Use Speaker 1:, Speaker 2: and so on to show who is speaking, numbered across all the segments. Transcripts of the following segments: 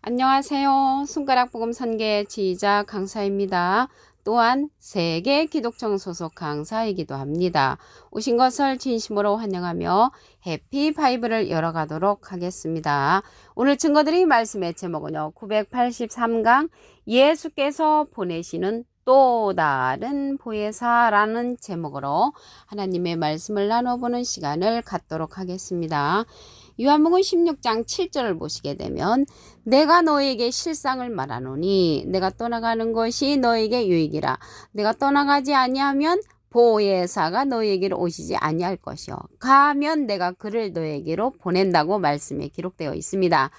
Speaker 1: 안녕하세요. 손가락 복음 선계 지휘자 강사입니다. 또한 세계 기독청 소속 강사이기도 합니다. 오신 것을 진심으로 환영하며 해피 바이블을 열어가도록 하겠습니다. 오늘 증거드릴 말씀의 제목은요. 983강 예수께서 보내시는 또 다른 보혜사라는 제목으로 하나님의 말씀을 나눠보는 시간을 갖도록 하겠습니다. 요한복음 16장 7절을 보시게 되면 내가 너에게 실상을 말하노니 내가 떠나가는 것이 너에게 유익이라. 내가 떠나가지 아니하면 보혜사가 너에게로 오시지 아니할 것이요 가면 내가 그를 너에게로 보낸다고 말씀에 기록되어 있습니다.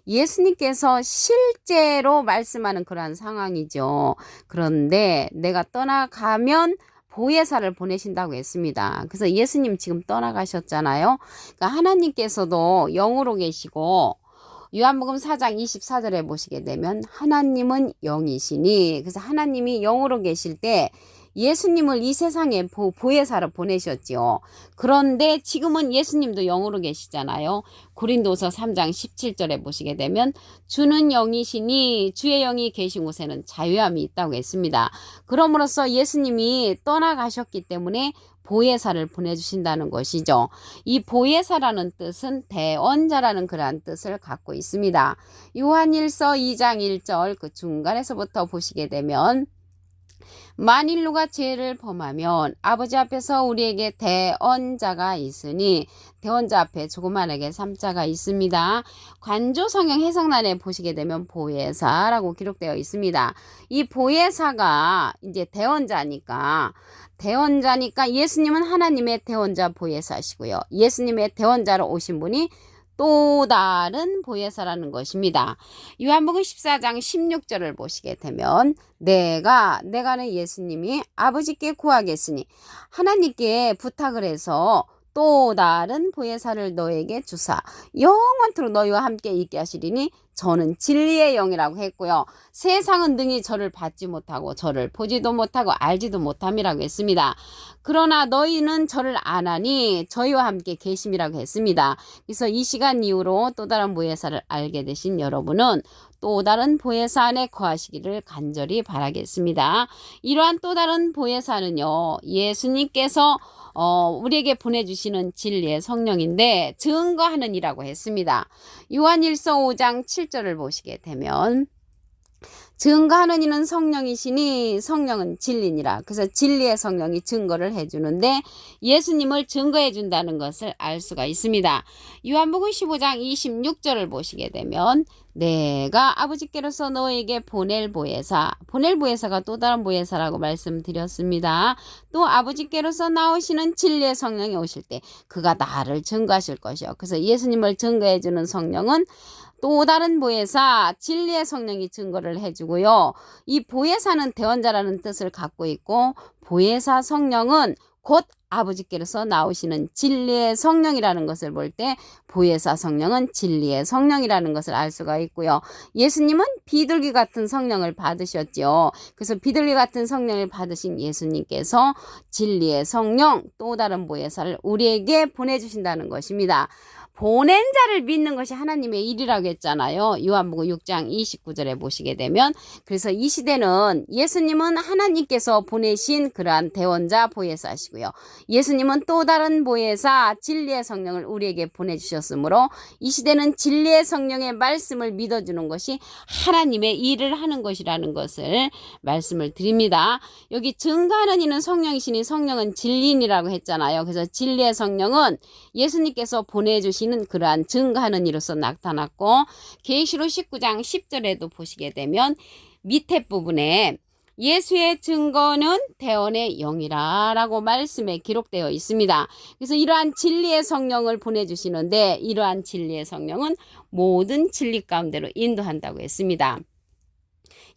Speaker 1: 예수님께서 실제로 말씀하는 그러한 상황이죠. 그런데 내가 떠나가면 보혜사를 보내신다고 했습니다. 그래서 예수님 지금 떠나가셨잖아요. 그러니까 하나님께서도 영으로 계시고 요한복음 4장 24절에 보시게 되면 하나님은 영이시니, 그래서 하나님이 영으로 계실 때 예수님을 이 세상에 보혜사로 보내셨지요. 그런데 지금은 예수님도 영으로 계시잖아요. 고린도서 3장 17절에 보시게 되면 주는 영이시니 주의 영이 계신 곳에는 자유함이 있다고 했습니다. 그럼으로써 예수님이 떠나가셨기 때문에 보혜사를 보내주신다는 것이죠. 이 보혜사라는 뜻은 대언자라는 그러한 뜻을 갖고 있습니다. 요한일서 2장 1절 그 중간에서부터 보시게 되면 만일 누가 죄를 범하면 아버지 앞에서 우리에게 대언자가 있으니, 대언자 앞에 조그만하게 삼자가 있습니다. 관조 성경 해석란에 보시게 되면 보혜사라고 기록되어 있습니다. 이 보혜사가 이제 대언자니까 예수님은 하나님의 대언자 보혜사시고요. 예수님의 대언자로 오신 분이 또 다른 보혜사라는 것입니다. 요한복음 14장 16절을 보시게 되면 내가는 예수님이 아버지께 구하겠으니 하나님께 부탁을 해서 또 다른 보혜사를 너에게 주사 영원토록 너희와 함께 있게 하시리니 저는 진리의 영이라고 했고요. 세상은 능히 저를 받지 못하고 저를 보지도 못하고 알지도 못함이라고 했습니다. 그러나 너희는 저를 아나니 저희와 함께 계심이라고 했습니다. 그래서 이 시간 이후로 또 다른 보혜사를 알게 되신 여러분은 또 다른 보혜사 안에 거하시기를 간절히 바라겠습니다. 이러한 또 다른 보혜사는요, 예수님께서 우리에게 보내주시는 진리의 성령인데 증거하는 이라고 했습니다. 요한일서 5장 7절을 보시게 되면 증거하는 이는 성령이시니 성령은 진리니라. 그래서 진리의 성령이 증거를 해주는데 예수님을 증거해 준다는 것을 알 수가 있습니다. 요한복음 15장 26절을 보시게 되면 내가 아버지께로서 너에게 보낼 보혜사가 또 다른 보혜사라고 말씀드렸습니다. 또 아버지께로서 나오시는 진리의 성령이 오실 때 그가 나를 증거하실 것이요. 그래서 예수님을 증거해 주는 성령은 또 다른 보혜사 진리의 성령이 증거를 해주고요. 이 보혜사는 대언자라는 뜻을 갖고 있고 보혜사 성령은 곧 아버지께로서 나오시는 진리의 성령이라는 것을 볼 때 보혜사 성령은 진리의 성령이라는 것을 알 수가 있고요. 예수님은 비둘기 같은 성령을 받으셨죠. 그래서 비둘기 같은 성령을 받으신 예수님께서 진리의 성령 또 다른 보혜사를 우리에게 보내주신다는 것입니다. 보낸 자를 믿는 것이 하나님의 일이라고 했잖아요. 요한복음 6장 29절에 보시게 되면, 그래서 이 시대는 예수님은 하나님께서 보내신 그러한 대언자 보혜사시고요. 예수님은 또 다른 보혜사 진리의 성령을 우리에게 보내주셨으므로 이 시대는 진리의 성령의 말씀을 믿어주는 것이 하나님의 일을 하는 것이라는 것을 말씀을 드립니다. 여기 증거하는 이는 성령이시니 성령은 진리인이라고 했잖아요. 그래서 진리의 성령은 예수님께서 보내주신 그러한 증거하는 이로서 나타났고, 계시록 19장 10절에도 보시게 되면 밑에 부분에 예수의 증거는 대언의 영이라 라고 말씀에 기록되어 있습니다. 그래서 이러한 진리의 성령을 보내주시는데 이러한 진리의 성령은 모든 진리 가운데로 인도한다고 했습니다.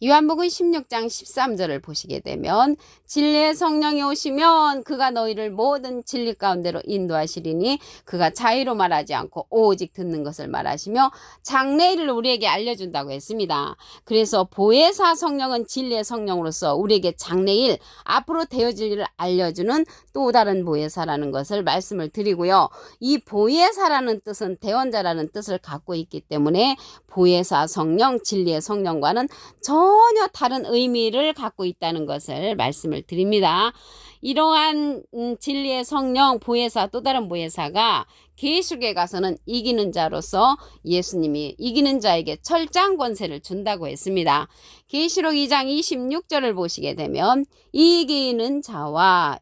Speaker 1: 요한복음 16장 13절을 보시게 되면 진리의 성령이 오시면 그가 너희를 모든 진리 가운데로 인도하시리니 그가 자의로 말하지 않고 오직 듣는 것을 말하시며 장래일을 우리에게 알려준다고 했습니다. 그래서 보혜사 성령은 진리의 성령으로서 우리에게 장래일 앞으로 되어질 일을 알려주는 또 다른 보혜사라는 것을 말씀을 드리고요. 이 보혜사라는 뜻은 대언자라는 뜻을 갖고 있기 때문에 보혜사 성령, 진리의 성령과는 전혀 다른 의미를 갖고 있다는 것을 말씀을 드립니다. 이러한 진리의 성령, 보혜사, 또 다른 보혜사가 계시록에 가서는 이기는 자로서 예수님이 이기는 자에게 철장 권세를 준다고 했습니다. 계시록 2장 26절을 보시게 되면 이기는 자와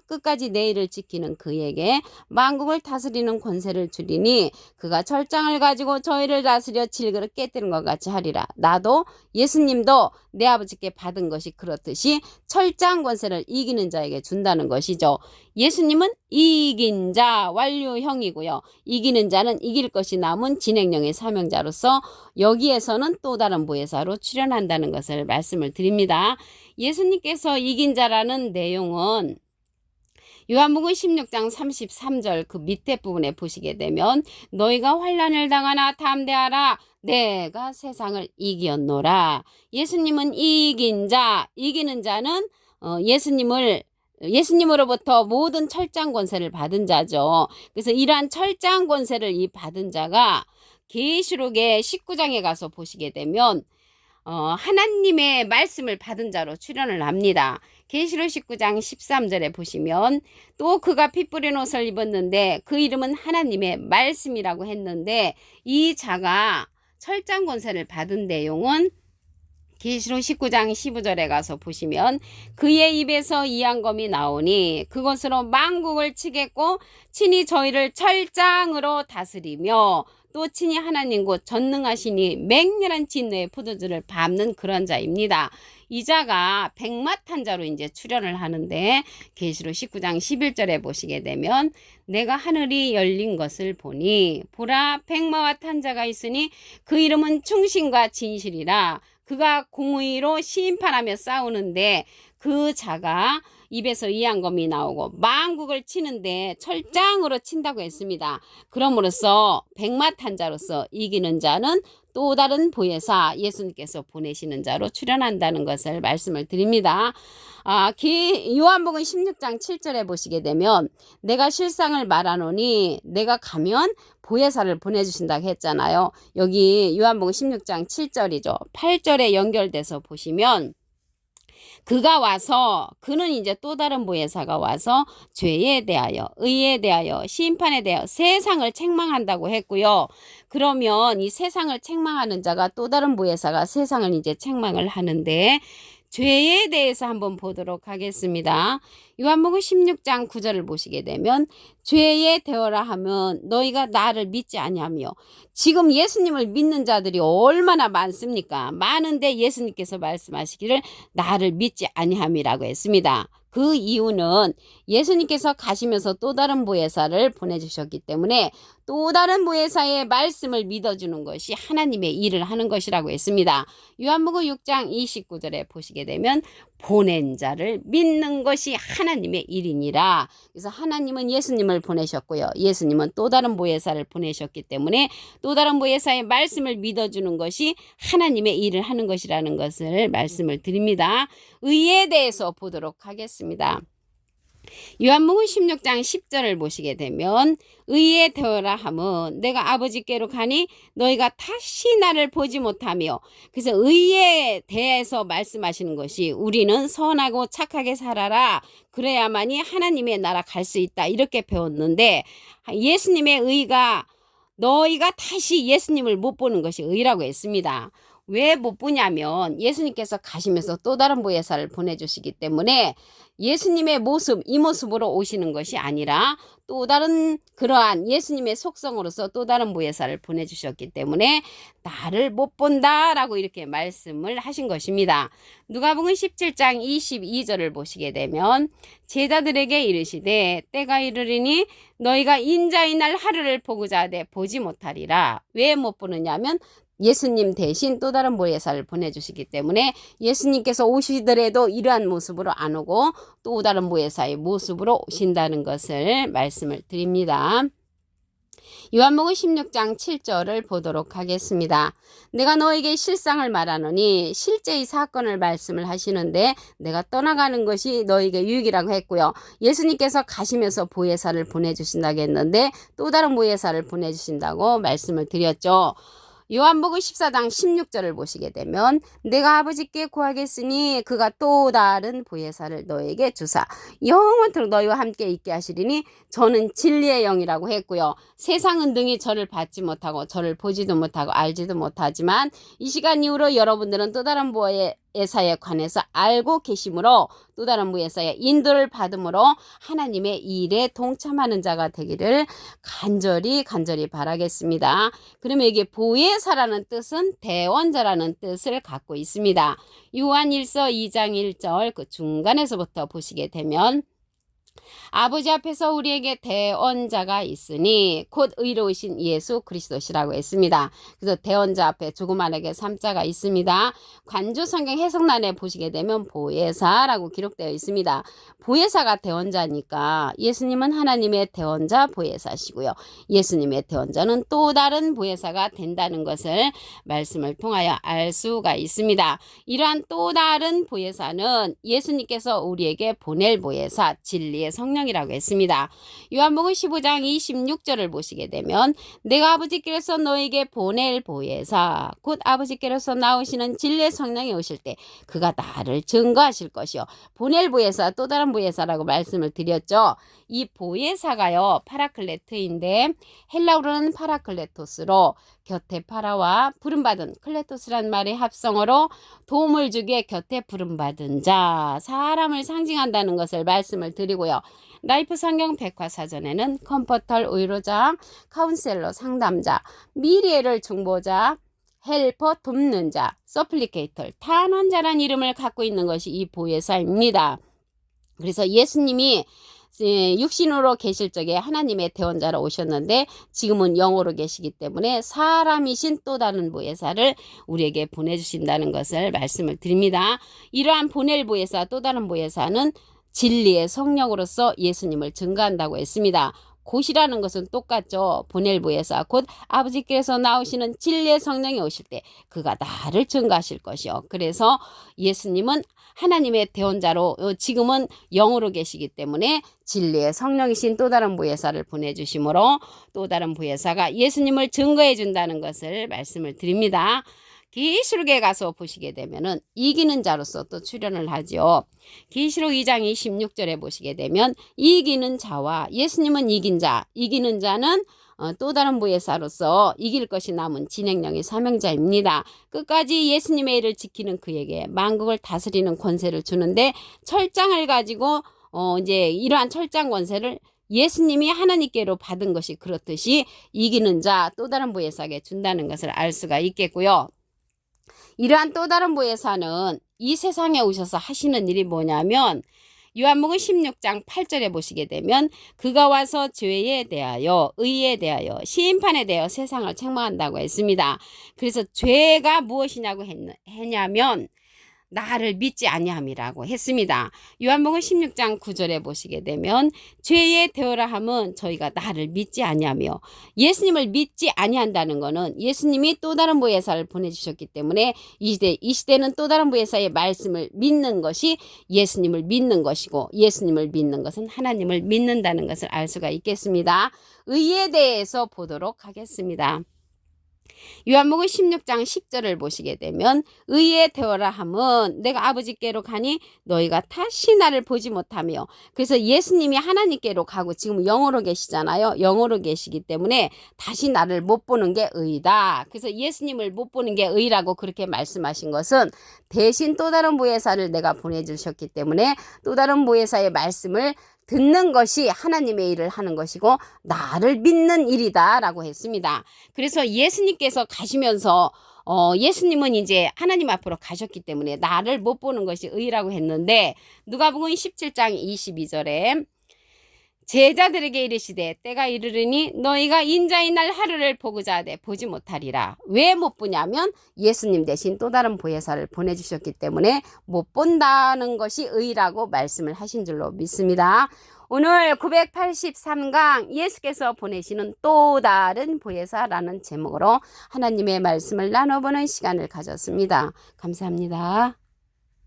Speaker 1: 끝까지 내일을 지키는 그에게 만국을 다스리는 권세를 주리니 그가 철장을 가지고 저희를 다스려 질그릇 깨뜨린 것 같이 하리라. 나도 예수님도 내 아버지께 받은 것이 그렇듯이 철장 권세를 이기는 자에게 준다는 것이죠. 예수님은 이긴 자 완료형이고요. 이기는 자는 이길 것이 남은 진행령의 사명자로서 여기에서는 또 다른 보혜사로 출연한다는 것을 말씀을 드립니다. 예수님께서 이긴 자라는 내용은 요한복음 16장 33절 그 밑에 부분에 보시게 되면 너희가 환난을 당하나 담대하라 내가 세상을 이기었노라. 예수님은 이긴 자, 이기는 자는 예수님으로부터 모든 철장 권세를 받은 자죠. 그래서 이러한 철장 권세를 이 받은 자가 계시록의 19장에 가서 보시게 되면 하나님의 말씀을 받은 자로 출연을 합니다. 계시록 19장 13절에 보시면 또 그가 피 뿌린 옷을 입었는데 그 이름은 하나님의 말씀이라고 했는데 이 자가 철장 권세를 받은 내용은 계시록 19장 15절에 가서 보시면 그의 입에서 이한검이 나오니 그것으로 만국을 치겠고 친히 저희를 철장으로 다스리며 또 친히 하나님 곧 전능하시니 맹렬한 진노의 포도주를 밟는 그런 자입니다. 이 자가 백마탄 자로 이제 출연을 하는데 계시록 19장 11절에 보시게 되면 내가 하늘이 열린 것을 보니 보라 백마와 탄 자가 있으니 그 이름은 충신과 진실이라. 그가 공의로 심판하며 싸우는데 그 자가 입에서 이한검이 나오고 만국을 치는데 철장으로 친다고 했습니다. 그럼으로써 백마탄자로서 이기는 자는 또 다른 보혜사 예수님께서 보내시는 자로 출연한다는 것을 말씀을 드립니다. 요한복음 16장 7절에 보시게 되면 내가 실상을 말하노니 내가 가면 보혜사를 보내주신다고 했잖아요. 여기 요한복음 16장 7절이죠. 8절에 연결돼서 보시면 그가 와서 그는 이제 또 다른 보혜사가 와서 죄에 대하여 의에 대하여 심판에 대하여 세상을 책망한다고 했고요. 그러면 이 세상을 책망하는 자가 또 다른 보혜사가 세상을 이제 책망을 하는데 죄에 대해서 한번 보도록 하겠습니다. 요한복음 16장 9절을 보시게 되면 죄에 되어라 하면 너희가 나를 믿지 아니하며 지금 예수님을 믿는 자들이 얼마나 많습니까? 많은데 예수님께서 말씀하시기를 나를 믿지 아니함이라고 했습니다. 그 이유는 예수님께서 가시면서 또 다른 보혜사를 보내주셨기 때문에 또 다른 보혜사의 말씀을 믿어주는 것이 하나님의 일을 하는 것이라고 했습니다. 요한복음 6장 29절에 보시게 되면 보낸 자를 믿는 것이 하나님의 일이니라. 그래서 하나님은 예수님을 보내셨고요. 예수님은 또 다른 보혜사를 보내셨기 때문에 또 다른 보혜사의 말씀을 믿어주는 것이 하나님의 일을 하는 것이라는 것을 말씀을 드립니다. 의에 대해서 보도록 하겠습니다. 요한복음 16장 10절을 보시게 되면 의에 되어라 하면 내가 아버지께로 가니 너희가 다시 나를 보지 못하며 그래서 의에 대해서 말씀하시는 것이 우리는 선하고 착하게 살아라 그래야만이 하나님의 나라 갈 수 있다 이렇게 배웠는데 예수님의 의가 너희가 다시 예수님을 못 보는 것이 의라고 했습니다. 왜 못 보냐면 예수님께서 가시면서 또 다른 보혜사를 보내주시기 때문에 예수님의 모습, 이 모습으로 오시는 것이 아니라 또 다른 그러한 예수님의 속성으로서 또 다른 보혜사를 보내주셨기 때문에 나를 못 본다라고 이렇게 말씀을 하신 것입니다. 누가복음 17장 22절을 보시게 되면 제자들에게 이르시되 때가 이르리니 너희가 인자의 날 하루를 보고자 하되 보지 못하리라. 왜 못 보느냐 하면 예수님 대신 또 다른 보혜사를 보내주시기 때문에 예수님께서 오시더라도 이러한 모습으로 안 오고 또 다른 보혜사의 모습으로 오신다는 것을 말씀을 드립니다. 요한복음 16장 7절을 보도록 하겠습니다. 내가 너에게 실상을 말하노니 실제 이 사건을 말씀을 하시는데 내가 떠나가는 것이 너에게 유익이라고 했고요. 예수님께서 가시면서 보혜사를 보내주신다고 했는데 또 다른 보혜사를 보내주신다고 말씀을 드렸죠. 요한복음 14장 16절을 보시게 되면 내가 아버지께 구하겠으니 그가 또 다른 보혜사를 너에게 주사 영원토록 너희와 함께 있게 하시리니 저는 진리의 영이라고 했고요. 세상은 등이 저를 받지 못하고 저를 보지도 못하고 알지도 못하지만 이 시간 이후로 여러분들은 또 다른 보혜사에 관해서 알고 계심으로 또 다른 보혜사의 인도를 받음으로 하나님의 일에 동참하는 자가 되기를 간절히 바라겠습니다. 그러면 이게 보혜사라는 뜻은 대원자라는 뜻을 갖고 있습니다. 요한일서 2장 1절 그 중간에서부터 보시게 되면 아버지 앞에서 우리에게 대언자가 있으니 곧 의로우신 예수 그리스도시라고 했습니다. 그래서 대언자 앞에 조그만하게 3자가 있습니다. 관조 성경 해석란에 보시게 되면 보혜사라고 기록되어 있습니다. 보혜사가 대언자니까 예수님은 하나님의 대언자 보혜사시고요. 예수님의 대언자는 또 다른 보혜사가 된다는 것을 말씀을 통하여 알 수가 있습니다. 이러한 또 다른 보혜사는 예수님께서 우리에게 보낼 보혜사 진리의 성령이라고 했습니다. 요한복음 15장 26절을 보시게 되면 내가 아버지께로서 너에게 보낼 보혜사 곧 아버지께로서 나오시는 진리의 성령이 오실 때 그가 나를 증거하실 것이요. 보낼 보혜사 또 다른 보혜사라고 말씀을 드렸죠. 이 보혜사가요 파라클레트인데 헬라어로는 파라클레토스로 곁에 파라와 부름받은 클레토스란 말의 합성어로 도움을 주기에 곁에 부름받은 자 사람을 상징한다는 것을 말씀을 드리고요. 라이프 성경 백과사전에는 컴포터 의료자 카운셀러 상담자 미래를 중보자 헬퍼 돕는 자 서플리케이터 탄원자란 이름을 갖고 있는 것이 이 보혜사입니다. 그래서 예수님이 육신으로 계실 적에 하나님의 대원자로 오셨는데 지금은 영으로 계시기 때문에 사람이신 또 다른 보혜사를 우리에게 보내주신다는 것을 말씀을 드립니다. 이러한 보낼 보혜사 또 다른 보혜사는 진리의 성령으로서 예수님을 증거한다고 했습니다. 곧이라는 것은 똑같죠. 보낼 보혜사 곧 아버지께서 나오시는 진리의 성령이 오실 때 그가 나를 증거하실 것이요. 그래서 예수님은 하나님의 대원자로 지금은 영으로 계시기 때문에 진리의 성령이신 또 다른 보혜사를 보내주심으로 또 다른 보혜사가 예수님을 증거해 준다는 것을 말씀을 드립니다. 계시록에 가서 보시게 되면은 이기는 자로서 또 출연을 하죠. 계시록 2장 26절에 보시게 되면 이기는 자와 예수님은 이긴 자, 이기는 자는 또 다른 보혜사로서 이길 것이 남은 진행령의 사명자입니다. 끝까지 예수님의 일을 지키는 그에게 만국을 다스리는 권세를 주는데 철장을 가지고 이제 이러한 철장 권세를 예수님이 하나님께로 받은 것이 그렇듯이 이기는 자 또 다른 보혜사에게 준다는 것을 알 수가 있겠고요. 이러한 또 다른 보혜사는 이 세상에 오셔서 하시는 일이 뭐냐면 요한복음 16장 8절에 보시게 되면 그가 와서 죄에 대하여 의에 대하여 심판에 대하여 세상을 책망한다고 했습니다. 그래서 죄가 무엇이냐고 했냐면 나를 믿지 아니함이라고 했습니다. 요한복음 16장 9절에 보시게 되면 죄의 대어라 함은 저희가 나를 믿지 아니하며 예수님을 믿지 아니한다는 것은 예수님이 또 다른 보혜사를 보내주셨기 때문에 이 시대는 또 다른 보혜사의 말씀을 믿는 것이 예수님을 믿는 것이고 예수님을 믿는 것은 하나님을 믿는다는 것을 알 수가 있겠습니다. 의에 대해서 보도록 하겠습니다. 요한복음 16장 10절을 보시게 되면 의에 되어라 함은 내가 아버지께로 가니 너희가 다시 나를 보지 못하며 그래서 예수님이 하나님께로 가고 지금 영으로 계시잖아요. 영으로 계시기 때문에 다시 나를 못 보는 게 의다. 그래서 예수님을 못 보는 게 의라고 그렇게 말씀하신 것은 대신 또 다른 보혜사를 내가 보내주셨기 때문에 또 다른 보혜사의 말씀을 듣는 것이 하나님의 일을 하는 것이고 나를 믿는 일이다 라고 했습니다. 그래서 예수님께서 가시면서 예수님은 이제 하나님 앞으로 가셨기 때문에 나를 못 보는 것이 의라고 했는데 누가복음 17장 22절에 제자들에게 이르시되 때가 이르르니 너희가 인자의 날 하루를 보고자 하되 보지 못하리라. 왜 못 보냐면 예수님 대신 또 다른 보혜사를 보내주셨기 때문에 못 본다는 것이 의라고 말씀을 하신 줄로 믿습니다. 오늘 983강 예수께서 보내시는 또 다른 보혜사라는 제목으로 하나님의 말씀을 나눠보는 시간을 가졌습니다. 감사합니다.